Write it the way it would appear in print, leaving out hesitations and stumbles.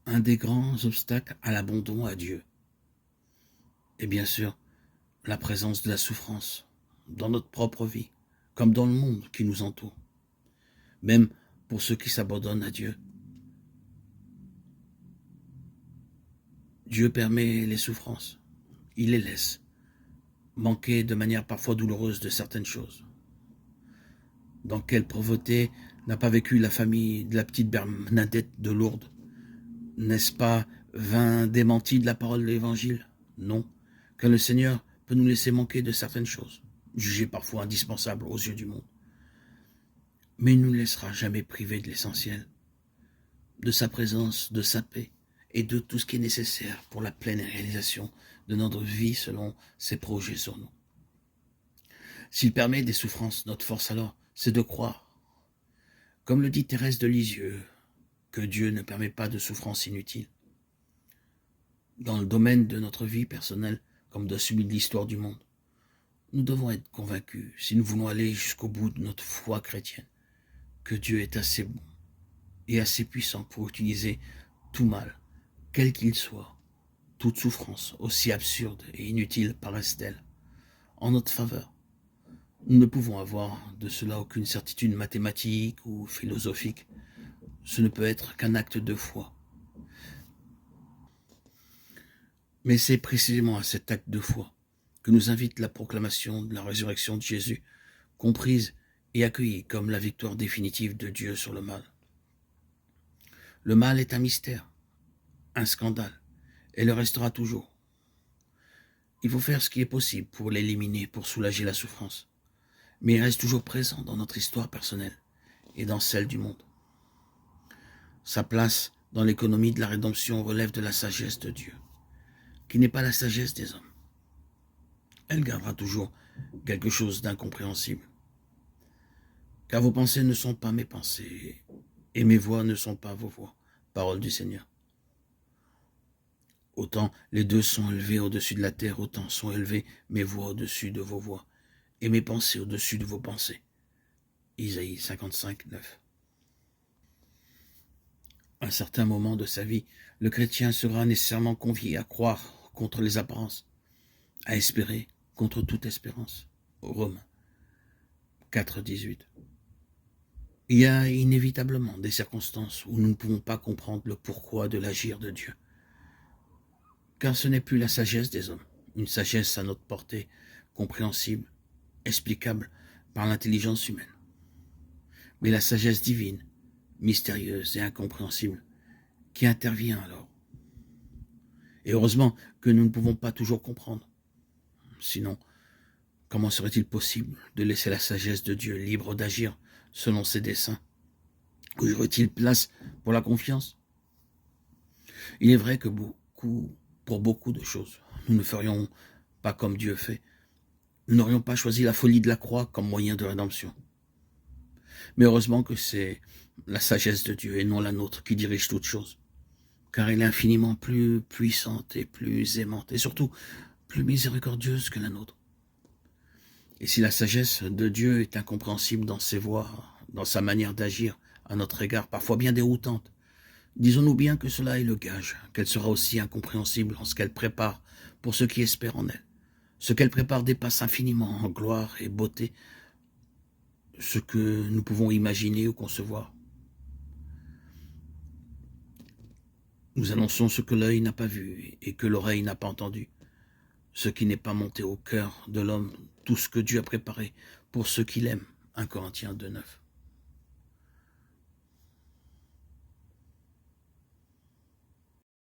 un des grands obstacles à l'abandon à Dieu est bien sûr la présence de la souffrance dans notre propre vie, comme dans le monde qui nous entoure. Même pour ceux qui s'abandonnent à Dieu, Dieu permet les souffrances, il les laisse, manquer de manière parfois douloureuse de certaines choses. Dans quelle pauvreté n'a pas vécu la famille de la petite Bernadette de Lourdes? N'est-ce pas vain démenti de la parole de l'Évangile? Non, car le Seigneur peut nous laisser manquer de certaines choses, jugées parfois indispensables aux yeux du monde. Mais il ne nous laissera jamais privés de l'essentiel, de sa présence, de sa paix et de tout ce qui est nécessaire pour la pleine réalisation de notre vie selon ses projets sur nous. S'il permet des souffrances, notre force alors, c'est de croire. Comme le dit Thérèse de Lisieux, que Dieu ne permet pas de souffrances inutiles. Dans le domaine de notre vie personnelle, comme dans celui de l'histoire du monde, nous devons être convaincus, si nous voulons aller jusqu'au bout de notre foi chrétienne, que Dieu est assez bon et assez puissant pour utiliser tout mal, quel qu'il soit, toute souffrance, aussi absurde et inutile paraisse-t-elle, en notre faveur. Nous ne pouvons avoir de cela aucune certitude mathématique ou philosophique. Ce ne peut être qu'un acte de foi. Mais c'est précisément à cet acte de foi que nous invite la proclamation de la résurrection de Jésus, comprise et accueillie comme la victoire définitive de Dieu sur le mal. Le mal est un mystère, un scandale, et le restera toujours. Il faut faire ce qui est possible pour l'éliminer, pour soulager la souffrance. Mais il reste toujours présent dans notre histoire personnelle et dans celle du monde. Sa place dans l'économie de la rédemption relève de la sagesse de Dieu, qui n'est pas la sagesse des hommes. Elle gardera toujours quelque chose d'incompréhensible. Car vos pensées ne sont pas mes pensées, et mes voix ne sont pas vos voix, parole du Seigneur. Autant les deux sont élevés au-dessus de la terre, autant sont élevées mes voix au-dessus de vos voix, et mes pensées au-dessus de vos pensées. Isaïe 55, 9. À un certain moment de sa vie, le chrétien sera nécessairement convié à croire contre les apparences, à espérer contre toute espérance. Romains 4, 18. Il y a inévitablement des circonstances où nous ne pouvons pas comprendre le pourquoi de l'agir de Dieu. Car ce n'est plus la sagesse des hommes, une sagesse à notre portée, compréhensible, explicable par l'intelligence humaine. Mais la sagesse divine, mystérieuse et incompréhensible, qui intervient alors. Et heureusement que nous ne pouvons pas toujours comprendre. Sinon, comment serait-il possible de laisser la sagesse de Dieu libre d'agir selon ses desseins? Où y aurait-il place pour la confiance? Il est vrai que pour beaucoup de choses, nous ne ferions pas comme Dieu fait. Nous n'aurions pas choisi la folie de la croix comme moyen de rédemption. Mais heureusement que c'est la sagesse de Dieu et non la nôtre qui dirige toutes choses, car elle est infiniment plus puissante et plus aimante, et surtout plus miséricordieuse que la nôtre. Et si la sagesse de Dieu est incompréhensible dans ses voies, dans sa manière d'agir à notre égard, parfois bien déroutante, disons-nous bien que cela est le gage, qu'elle sera aussi incompréhensible en ce qu'elle prépare pour ceux qui espèrent en elle. Ce qu'elle prépare dépasse infiniment en gloire et beauté ce que nous pouvons imaginer ou concevoir. Nous annonçons ce que l'œil n'a pas vu et que l'oreille n'a pas entendu, ce qui n'est pas monté au cœur de l'homme, tout ce que Dieu a préparé pour ceux qui l'aiment. 1 Corinthiens 2, 9.